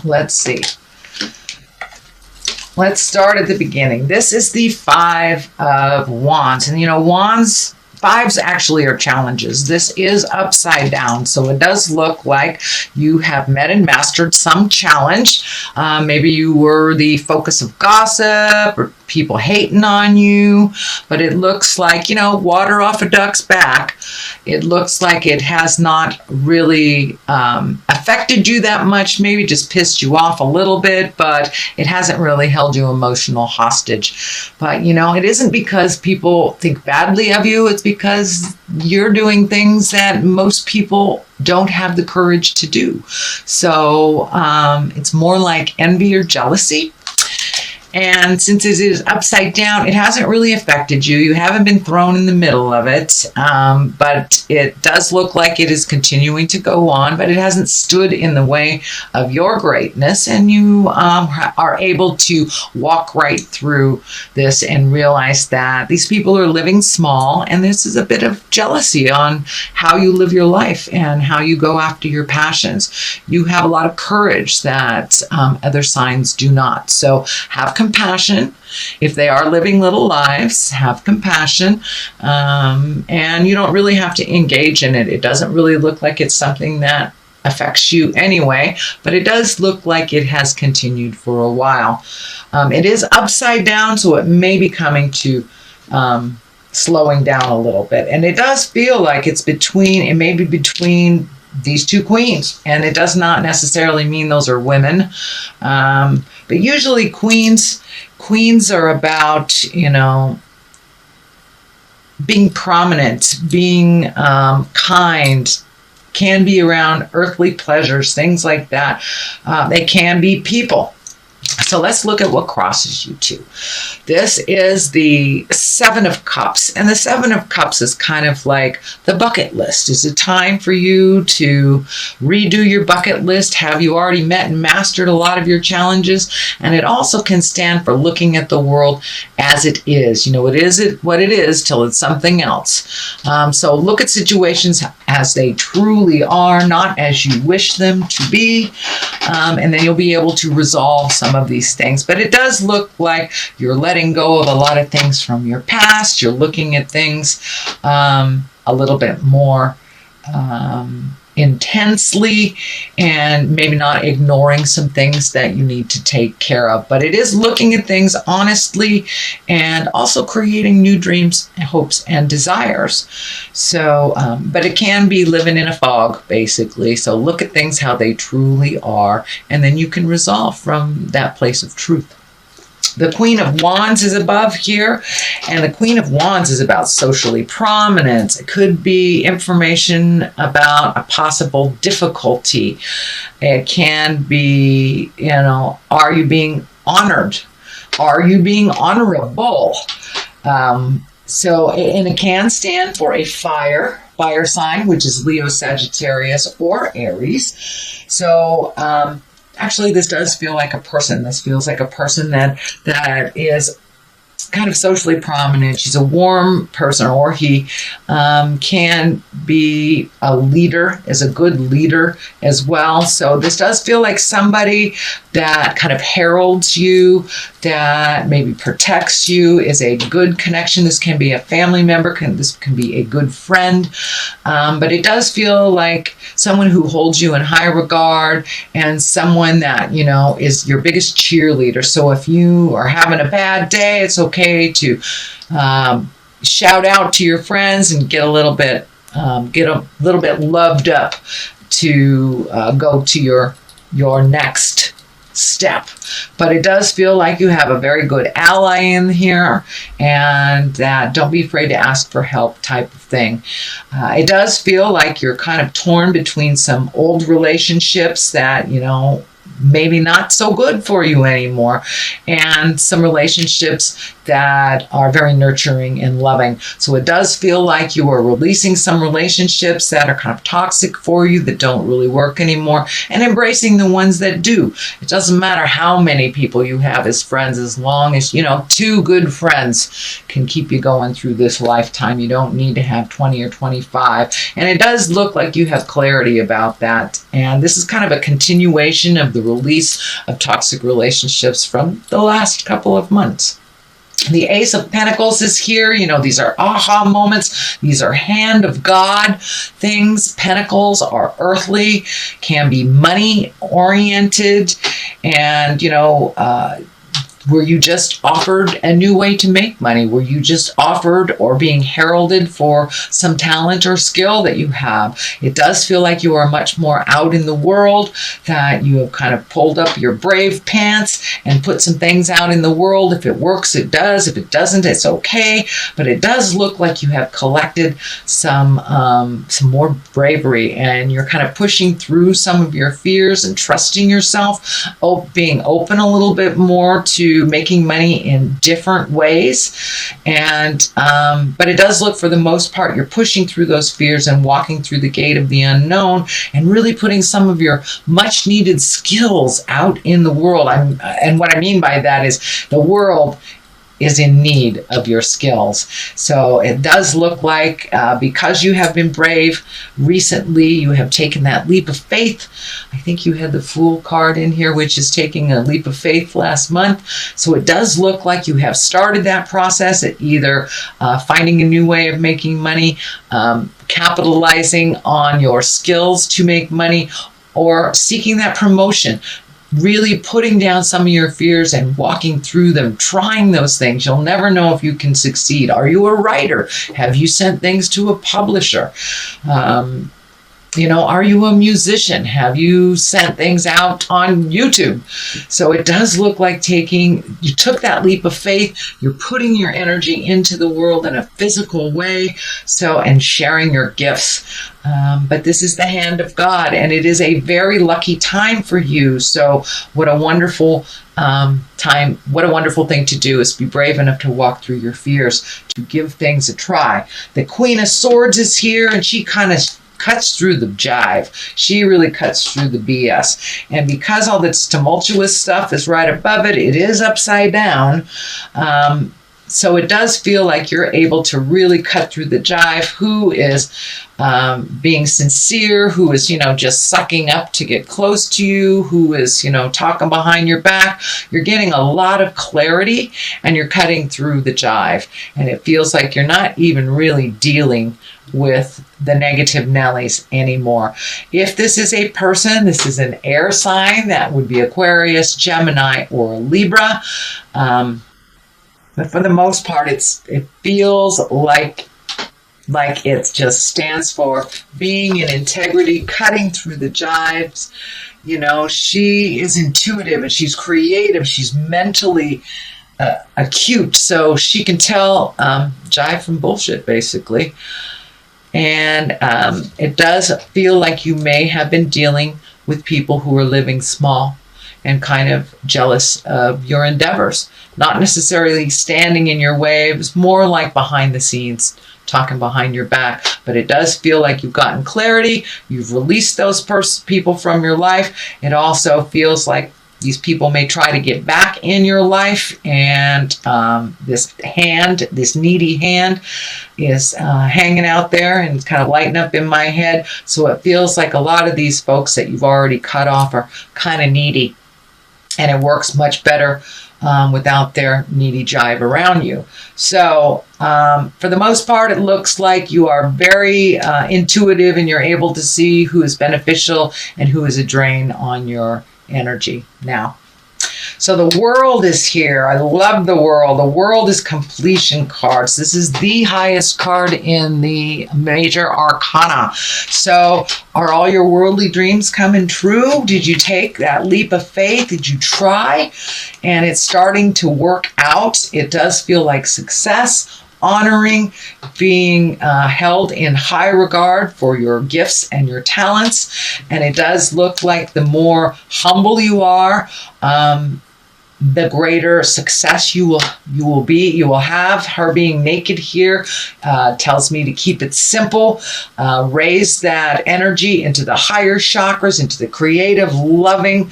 let's see. Let's start at the beginning. This is the Five of Wands. And you know, wands, fives actually are challenges. This is upside down. So it does look like you have met and mastered some challenge. Maybe you were the focus of gossip or people hating on you, but it looks like, you know, water off a duck's back. It looks like it has not really affected you that much, maybe just pissed you off a little bit, but it hasn't really held you emotional hostage. But, you know, it isn't because people think badly of you. It's because you're doing things that most people don't have the courage to do. So it's more like envy or jealousy. And since it is upside down, it hasn't really affected you. You haven't been thrown in the middle of it, but it does look like it is continuing to go on, but it hasn't stood in the way of your greatness. And you are able to walk right through this and realize that these people are living small, and this is a bit of jealousy on how you live your life and how you go after your passions. You have a lot of courage that other signs do not. So have compassion. If they are living little lives, have compassion. And you don't really have to engage in it. It doesn't really look like it's something that affects you anyway, but it does look like it has continued for a while. It is upside down, so it may be coming to slowing down a little bit. And it does feel like it's between, it may be between these two queens, and it does not necessarily mean those are women, but usually queens are about, you know, being prominent, being kind, can be around earthly pleasures, things like that. They can be people. So let's look at what crosses you two. This is the Seven of Cups, and the Seven of Cups is kind of like the bucket list. Is it time for you to redo your bucket list? Have you already met and mastered a lot of your challenges? And it also can stand for looking at the world as it is. You know, it is what it is till it's something else. So look at situations as they truly are, not as you wish them to be, and then you'll be able to resolve some of these things. But it does look like you're letting go of a lot of things from your past. You're looking at things a little bit more intensely, and maybe not ignoring some things that you need to take care of. But it is looking at things honestly and also creating new dreams, hopes, and desires. So, but it can be living in a fog, basically. So look at things how they truly are, and then you can resolve from that place of truth. The Queen of Wands is above here, and the Queen of Wands is about socially prominence. It could be information about a possible difficulty. It can be, you know, are you being honored? Are you being honorable? And it can stand for a fire sign, which is Leo, Sagittarius, or Aries. So, actually, this does feel like a person. This feels like a person that is kind of socially prominent. She's a warm person, or he can be a leader, is a good leader as well. So this does feel like somebody that kind of heralds you, that maybe protects you, is a good connection. This can be a family member, this can be a good friend, but it does feel like someone who holds you in high regard, and someone that, you know, is your biggest cheerleader. So if you are having a bad day, it's okay to shout out to your friends and get a little bit loved up to go to your next step. But it does feel like you have a very good ally in here, and that don't be afraid to ask for help type of thing. It does feel like you're kind of torn between some old relationships that, you know, maybe not so good for you anymore, and some relationships that are very nurturing and loving. So it does feel like you are releasing some relationships that are kind of toxic for you, that don't really work anymore, and embracing the ones that do. It doesn't matter how many people you have as friends, as long as, you know, 2 good friends can keep you going through this lifetime. You don't need to have 20 or 25. And it does look like you have clarity about that. And this is kind of a continuation of the release of toxic relationships from the last couple of months. The Ace of Pentacles is here. You know, these are aha moments. These are hand of God things. Pentacles are earthly, can be money oriented, and, you know, were you just offered a new way to make money? Were you just offered or being heralded for some talent or skill that you have? It does feel like you are much more out in the world, that you have kind of pulled up your brave pants and put some things out in the world. If it works, it does. If it doesn't, it's okay. But it does look like you have collected some more bravery, and you're kind of pushing through some of your fears and trusting yourself, being open a little bit more to making money in different ways. And but it does look, for the most part, you're pushing through those fears and walking through the gate of the unknown and really putting some of your much needed skills out in the world. And what I mean by that is the world is in need of your skills. So it does look like because you have been brave recently, you have taken that leap of faith. I think you had the Fool card in here, which is taking a leap of faith last month. So it does look like you have started that process at either finding a new way of making money, capitalizing on your skills to make money, or seeking that promotion. Really putting down some of your fears and walking through them, trying those things. You'll never know if you can succeed. Are you a writer? Have you sent things to a publisher? You know, are you a musician? Have you sent things out on YouTube? So it does look like you took that leap of faith, you're putting your energy into the world in a physical way, and sharing your gifts. But this is the hand of God, and it is a very lucky time for you. So what a wonderful time, what a wonderful thing to do is be brave enough to walk through your fears, to give things a try. The Queen of Swords is here, and she kind of cuts through the jive. She really cuts through the BS. And because all this tumultuous stuff is right above it, it is upside down. So it does feel like you're able to really cut through the jive. Who is being sincere, who is, just sucking up to get close to you, who is, talking behind your back. You're getting a lot of clarity, and you're cutting through the jive. And it feels like you're not even really dealing with the negative Nellies anymore. If this is a person, this is an air sign. That would be Aquarius, Gemini, or Libra. But for the most part, it feels like it just stands for being in integrity, cutting through the jives. She is intuitive, and she's creative. She's mentally acute, so she can tell jive from bullshit, basically. And it does feel like you may have been dealing with people who are living small and kind of jealous of your endeavors. Not necessarily standing in your way. It was more like behind the scenes, talking behind your back. But it does feel like you've gotten clarity. You've released those people from your life. It also feels like these people may try to get back in your life, and this needy hand is hanging out there and it's kind of lighting up in my head. So it feels like a lot of these folks that you've already cut off are kind of needy, and it works much better without their needy jive around you. So for the most part, it looks like you are very intuitive, and you're able to see who is beneficial and who is a drain on your energy now. So the World is here. I love the World. The World is completion cards. This is the highest card in the major arcana. So are all your worldly dreams coming true? Did you take that leap of faith? Did you try? And it's starting to work out. It does feel like success. Honoring, being held in high regard for your gifts and your talents. And it does look like the more humble you are, the greater success you will have. Her being naked here tells me to keep it simple, raise that energy into the higher chakras, into the creative, loving,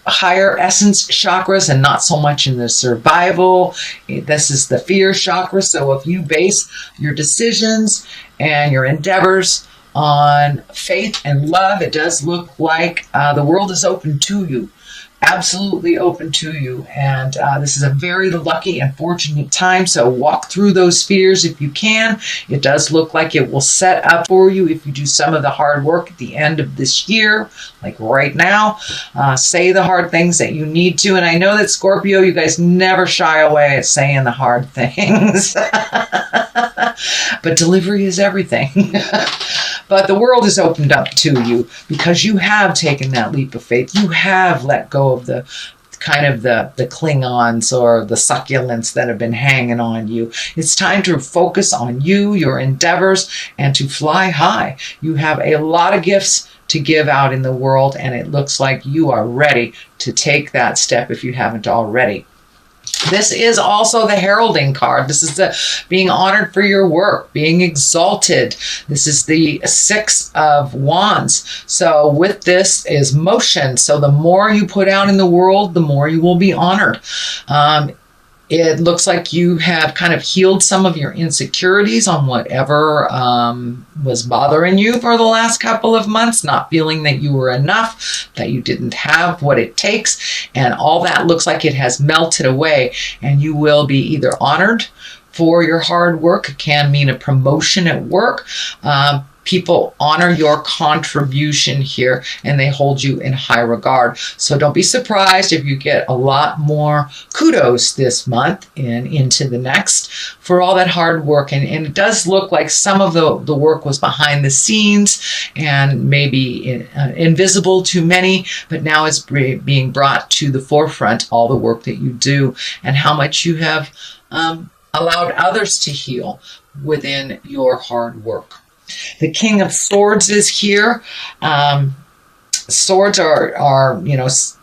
higher essence chakras, and not so much in the survival. This is the fear chakra. So if you base your decisions and your endeavors on faith and love. It does look like the world is open to you. Absolutely open to you. And this is a very lucky and fortunate time. So walk through those fears if you can. It does look like it will set up for you if you do some of the hard work at the end of this year, like right now. Say the hard things that you need to. And I know that Scorpio, you guys never shy away at saying the hard things. But delivery is everything. But the world is opened up to you because you have taken that leap of faith. You have let go of the kind of the Klingons or the succulents that have been hanging on you. It's time to focus on you, your endeavors, and to fly high. You have a lot of gifts to give out in the world, and it looks like you are ready to take that step if you haven't already. This is also the heralding card. This is the being honored for your work, being exalted. This is the 6 of Wands. So with this is motion. So the more you put out in the world, the more you will be honored. It looks like you have kind of healed some of your insecurities on whatever was bothering you for the last couple of months, not feeling that you were enough, that you didn't have what it takes. And all that looks like it has melted away, and you will be either honored for your hard work. It can mean a promotion at work. People honor your contribution here, and they hold you in high regard. So don't be surprised if you get a lot more kudos this month and into the next for all that hard work. And it does look like some of the work was behind the scenes and maybe invisible to many, but now it's being brought to the forefront, all the work that you do and how much you have allowed others to heal within your hard work. The King of Swords is here. Swords are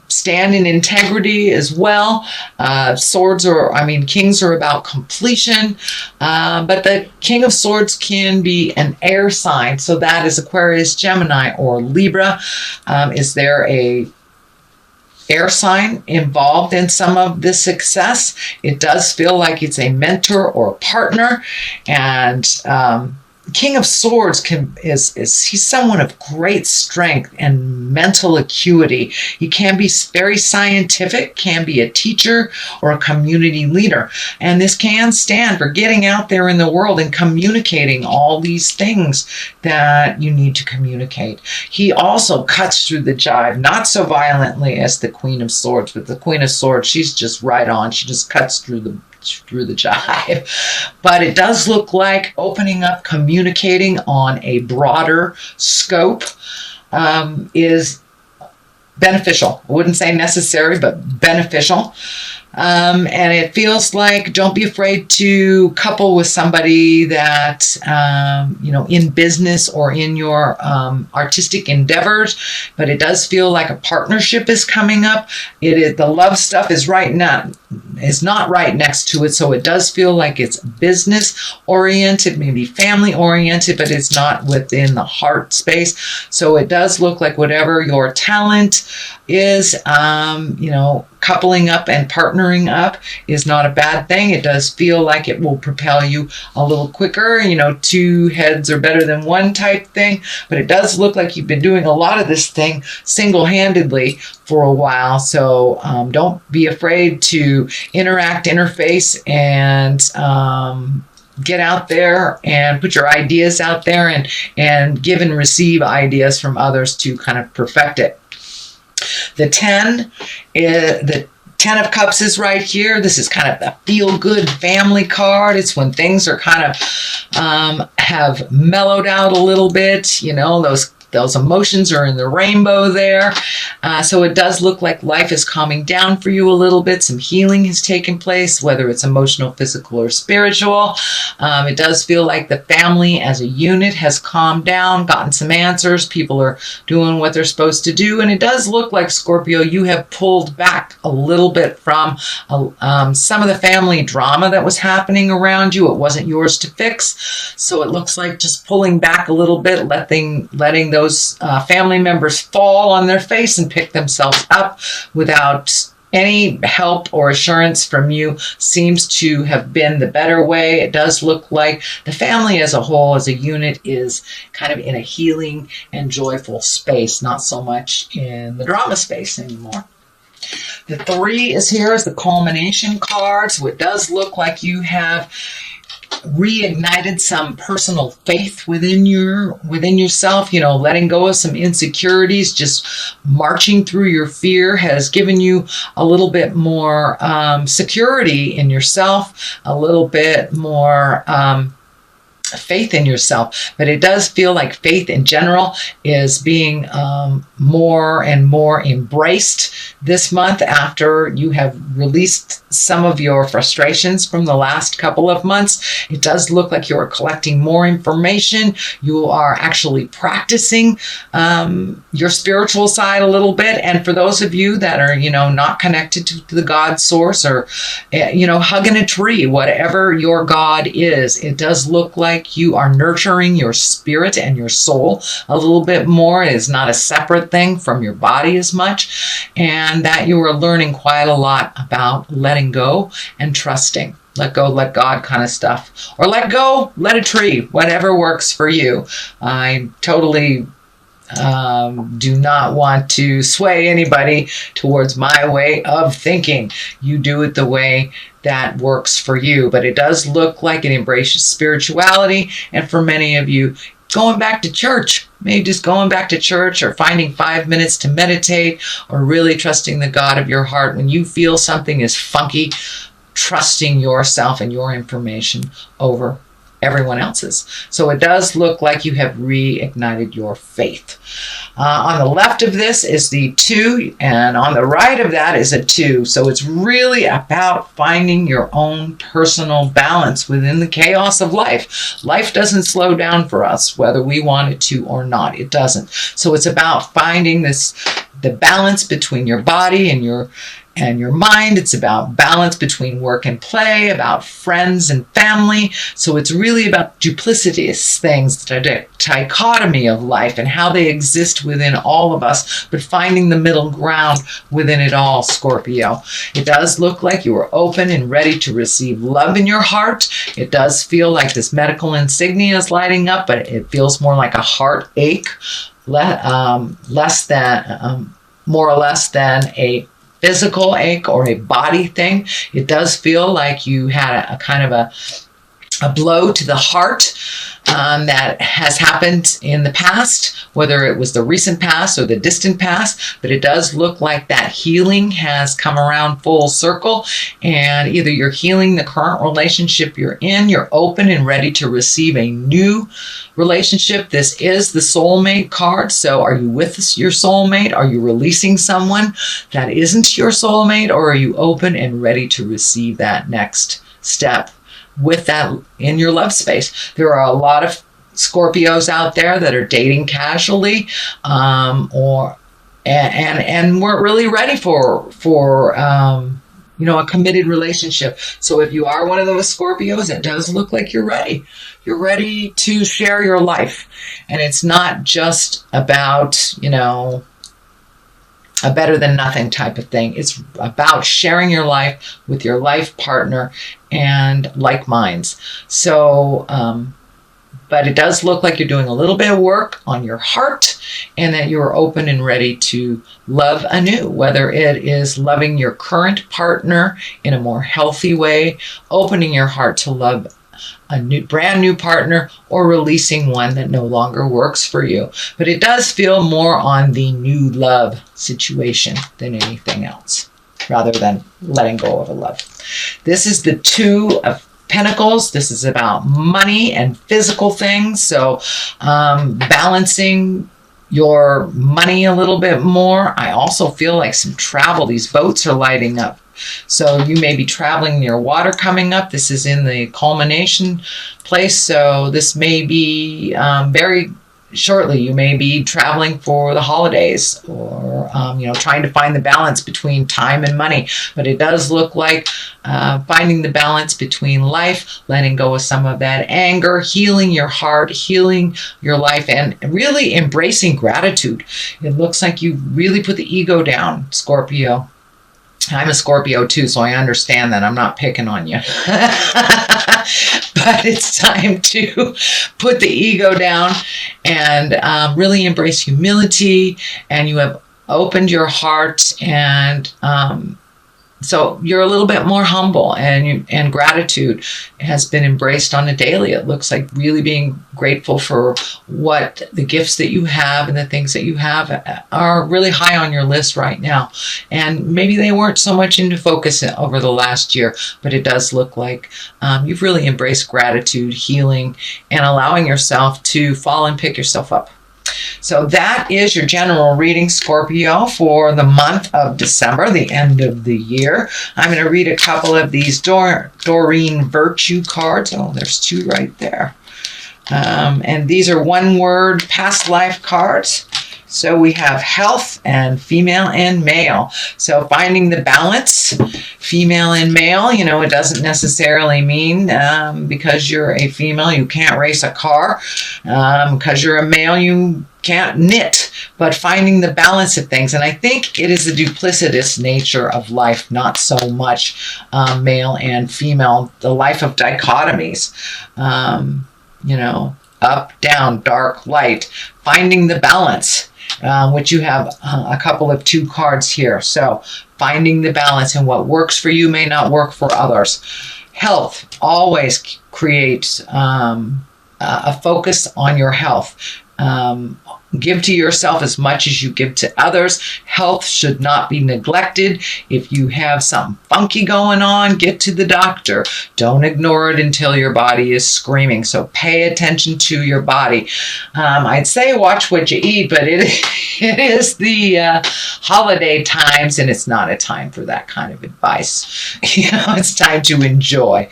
stand in integrity as well. Kings are about completion. But the King of Swords can be an air sign. So that is Aquarius, Gemini, or Libra. Is there a air sign involved in some of this success? It does feel like it's a mentor or a partner. And King of Swords he's someone of great strength and mental acuity. He can be very scientific, can be a teacher or a community leader. And this can stand for getting out there in the world and communicating all these things that you need to communicate. He also cuts through the jive, not so violently as the Queen of Swords, but the Queen of Swords, she's just right on. She just cuts through the jive. But it does look like opening up, communicating on a broader scope is beneficial. I wouldn't say necessary, but beneficial. And it feels like don't be afraid to couple with somebody that, in business or in your artistic endeavors, but it does feel like a partnership is coming up. The love stuff is not right next to it. So it does feel like it's business oriented, maybe family oriented, but it's not within the heart space. So it does look like whatever your talent is, coupling up and partnering up is not a bad thing. It does feel like it will propel you a little quicker, 2 heads are better than 1 type thing. But it does look like you've been doing a lot of this thing single-handedly for a while. So don't be afraid to interface, and get out there and put your ideas out there and give and receive ideas from others to kind of perfect it. The 10 of Cups is right here. This is kind of the feel-good family card. It's when things are kind of have mellowed out a little bit. Those emotions are in the rainbow there. So it does look like life is calming down for you a little bit. Some healing has taken place, whether it's emotional, physical, or spiritual. It does feel like the family as a unit has calmed down, gotten some answers. People are doing what they're supposed to do. And it does look like, Scorpio, you have pulled back a little bit from some of the family drama that was happening around you. It wasn't yours to fix. So it looks like just pulling back a little bit, letting those family members fall on their face and pick themselves up without Any help or assurance from you seems to have been the better way. It does look like the family as a whole, as a unit, is kind of in a healing and joyful space, not so much in the drama space anymore. The 3 is here as the culmination card. So it does look like you have reignited some personal faith within yourself, letting go of some insecurities. Just marching through your fear has given you a little bit more security in yourself, a little bit more faith in yourself. But it does feel like faith in general is being more and more embraced this month, after you have released some of your frustrations from the last couple of months. It does look like you are collecting more information. You are actually practicing your spiritual side a little bit. And for those of you that are, not connected to the God source, or, hugging a tree, whatever your God is, it does look like you are nurturing your spirit and your soul a little bit more. It is not a separate thing from your body as much. And that you are learning quite a lot about letting go and trusting. Let go, let God kind of stuff. Or let go, let a tree, whatever works for you. I totally do not want to sway anybody towards my way of thinking. You do it the way that works for you. But it does look like it embraces spirituality. And for many of you, going back to church, maybe just going back to church, or finding 5 minutes to meditate, or really trusting the God of your heart when you feel something is funky, trusting yourself and your information over everyone else's. So it does look like you have reignited your faith. On the left of this is the 2, and on the right of that is a 2. So it's really about finding your own personal balance within the chaos of life. Life doesn't slow down for us, whether we want it to or not. It doesn't. So it's about finding the balance between your body and your mind. It's about balance between work and play, about friends and family. So it's really about duplicitous things, the dichotomy of life and how they exist within all of us, but finding the middle ground within it all, Scorpio. It does look like you are open and ready to receive love in your heart. It does feel like this medical insignia is lighting up, but it feels more like a heartache, more or less than a physical ache or a body thing. It does feel like you had a kind of a blow to the heart that has happened in the past, whether it was the recent past or the distant past. But it does look like that healing has come around full circle, and either you're healing the current relationship you're in, you're open and ready to receive a new relationship. This is the soulmate card. So are you with your soulmate? Are you releasing someone that isn't your soulmate? Or are you open and ready to receive that next step with that in your love space? There are a lot of Scorpios out there that are dating casually, and weren't really ready for a committed relationship. So if you are one of those Scorpios, it does look like you're ready. You're ready to share your life. And it's not just about, a better than nothing type of thing. It's about sharing your life with your life partner and like minds. So, but it does look like you're doing a little bit of work on your heart, and that you're open and ready to love anew, whether it is loving your current partner in a more healthy way, opening your heart to love a brand new partner, or releasing one that no longer works for you. But it does feel more on the new love situation than anything else, rather than letting go of a love. This is the 2 of Pentacles. This is about money and physical things. So balancing your money a little bit more. I also feel like some travel. These boats are lighting up. So you may be traveling near water coming up. This is in the culmination place. So this may be very shortly. You may be traveling for the holidays, or trying to find the balance between time and money. But it does look like finding the balance between life, letting go of some of that anger, healing your heart, healing your life, and really embracing gratitude. It looks like you really put the ego down, Scorpio. I'm a Scorpio too, so I understand that. I'm not picking on you. But it's time to put the ego down and really embrace humility. And you have opened your heart, and so you're a little bit more humble, and gratitude has been embraced on a daily. It looks like really being grateful for what the gifts that you have and the things that you have are really high on your list right now. And maybe they weren't so much into focus over the last year, but it does look like you've really embraced gratitude, healing, and allowing yourself to fall and pick yourself up. So that is your general reading, Scorpio, for the month of December, the end of the year. I'm going to read a couple of these Doreen Virtue cards. Oh, there's two right there. And these are one-word past life cards. So we have health and female and male. So finding the balance, female and male, it doesn't necessarily mean because you're a female, you can't race a car. Because you're a male, you can't knit. But finding the balance of things. And I think it is the duplicitous nature of life, not so much male and female, the life of dichotomies. Up, down, dark, light, finding the balance. Which you have a couple of 2 cards here. So finding the balance, and what works for you may not work for others. Health, always create a focus on your health. Give to yourself as much as you give to others. Health should not be neglected. If you have something funky going on, get to the doctor. Don't ignore it until your body is screaming. So pay attention to your body. I'd say watch what you eat, but it is the holiday times, and it's not a time for that kind of advice. It's time to enjoy.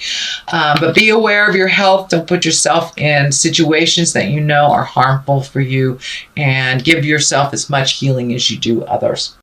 But be aware of your health. Don't put yourself in situations that are harmful for you. And give yourself as much healing as you do others.